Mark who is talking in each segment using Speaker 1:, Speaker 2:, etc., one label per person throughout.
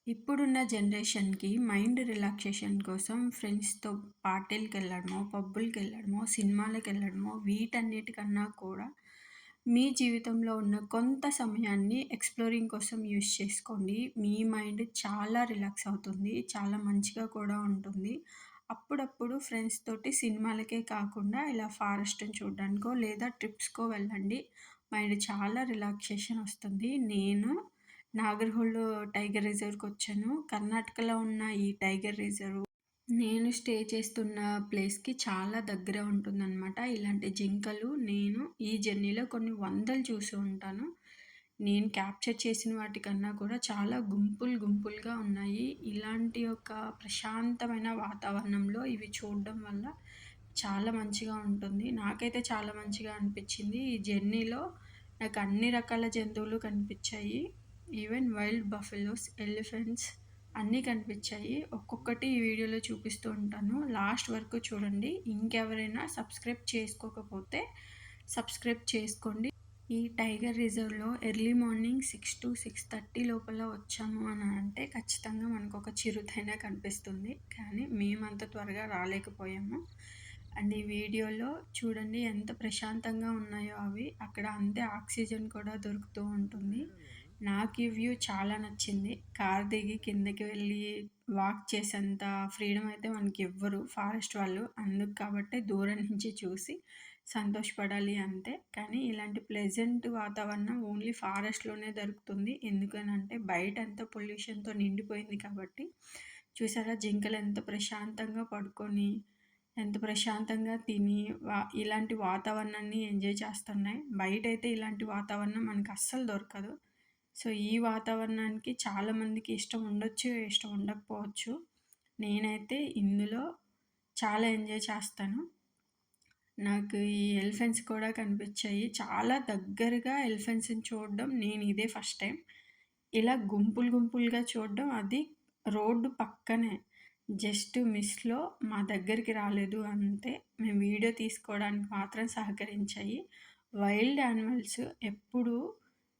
Speaker 1: ఇప్పుడున్న జనరేషన్‌కి mind relaxation కోసం ఫ్రెండ్స్‌తో పార్టీలకెళ్ళడమో, పబ్బులకెళ్ళడమో, సినిమాలకెళ్ళడమో వీటన్నిటికన్నా కూడా మీ జీవితంలో ఉన్న కొంత సమయాన్ని ఎక్స్‌ప్లోరింగ్ కోసం యూజ్ చేసుకోండి. మీ మైండ్ చాలా రిలాక్స్ అవుతుంది. చాలా మంచిగా కూడా ఉంటుంది. అప్పుడప్పుడు ఫ్రెండ్స్ తోటి సినిమాలకే కాకుండా ఇలా ఫారెస్ట్‌ని చూడడానికో లేదా ట్రిప్స్‌కో వెళ్ళండి. మైండ్ చాలా రిలాక్సేషన్ వస్తుంది. నేను నాగర్‌హోల్ టైగర్ రిజర్వ్‌కొచ్చాను. కర్ణాటకలో ఉన్న ఈ టైగర్ రిజర్వ్ నేను స్టే చేస్తున్న ప్లేస్‌కి చాలా దగ్గర ఉంటుందనమాట. ఇలాంటి జింకలు నేను ఈ జర్నీలో కొన్ని వందలు చూసి ఉంటాను. నేను క్యాప్చర్ చేసిన వాటికన్నా కూడా చాలా గుంపులుగా ఉన్నాయి. ఇలాంటి ఒక ప్రశాంతమైన వాతావరణంలో ఇవి చూడడం వల్ల చాలా మంచిగా ఉంటుంది. నాకైతే చాలా మంచిగా అనిపిచ్చింది. ఈ జర్నీలో నాకు అన్ని రకాల జంతువులు కనిపిచ్చాయి. ఈవెన్ వైల్డ్ బఫెలోస్, ఎలిఫెంట్స్ అన్నీ కనిపిచ్చాయి. ఒక్కొక్కటి ఈ వీడియోలో చూపిస్తూ ఉంటాను. లాస్ట్ వరకు చూడండి. ఇంకెవరైనా సబ్స్క్రైబ్ చేసుకోకపోతే సబ్స్క్రైబ్ చేసుకోండి. ఈ టైగర్ రిజర్వ్‌లో ఎర్లీ మార్నింగ్ 6-6:30 లోపల వచ్చాము అని అంటే ఖచ్చితంగా మనకొక చిరుతైన కనిపిస్తుంది. కానీ మేమంత త్వరగా రాలేకపోయాము. అండ్ ఈ వీడియోలో చూడండి ఎంత ప్రశాంతంగా ఉన్నాయో అవి. అక్కడ అంతే ఆక్సిజన్ కూడా దొరుకుతూ ఉంటుంది. నాకు ఈ వ్యూ చాలా నచ్చింది. కారు దిగి కిందకి వెళ్ళి వాక్ చేసేంత ఫ్రీడమ్ అయితే మనకివ్వరు ఫారెస్ట్ వాళ్ళు. అందుకు కాబట్టే దూరం నుంచి చూసి సంతోషపడాలి అంతే. కానీ ఇలాంటి ప్లెజెంట్ వాతావరణం ఓన్లీ ఫారెస్ట్‌లోనే దొరుకుతుంది. ఎందుకనంటే బయటంతా పొల్యూషన్‌తో నిండిపోయింది కాబట్టి. చూసారా జింకలు ఎంత ప్రశాంతంగా పడుకొని, ఎంత ప్రశాంతంగా తిని ఇలాంటి వాతావరణాన్ని ఎంజాయ్ చేస్తున్నాయి. బయటైతే ఇలాంటి వాతావరణం మనకు అస్సలు దొరకదు. సో, ఈ వాతావరణానికి చాలామందికి ఇష్టం ఉండొచ్చు, ఇష్టం ఉండకపోవచ్చు. నేనైతే ఇందులో చాలా ఎంజాయ్ చేస్తాను. నాకు ఈ ఎలిఫెంట్స్ కూడా కనిపిచ్చాయి. చాలా దగ్గరగా ఎలిఫెంట్స్‌ని చూడడం నేను ఇదే ఫస్ట్ టైం. ఇలా గుంపులుగా చూడడం అది రోడ్డు పక్కనే. జస్ట్ మిస్‌లో మా దగ్గరికి రాలేదు అంతే. మేము వీడియో తీసుకోవడానికి మాత్రం సహకరించాయి. వైల్డ్ యానిమల్స్ ఎప్పుడూ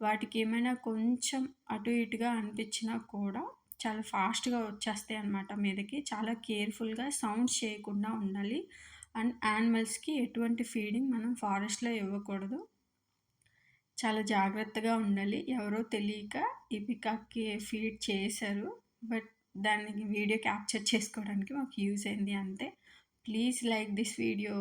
Speaker 1: వాటికేమైనా కొంచెం అటు ఇటుగా అనిపిచ్చినా కూడా చాలా ఫాస్ట్‌గా వచ్చేస్తాయన్నమాట మీదకి. చాలా కేర్‌ఫుల్‌గా సౌండ్స్ చేయకుండా ఉండాలి. అండ్ యానిమల్స్‌కి ఎటువంటి ఫీడింగ్ మనం ఫారెస్ట్‌లో ఇవ్వకూడదు. చాలా జాగ్రత్తగా ఉండాలి. ఎవరో తెలియక ఈ పికాక్‌కి ఫీడ్ చేశారు. బట్ దాన్ని వీడియో క్యాప్చర్ చేసుకోవడానికి మాకు యూజ్ అయింది అంతే. Please like this video.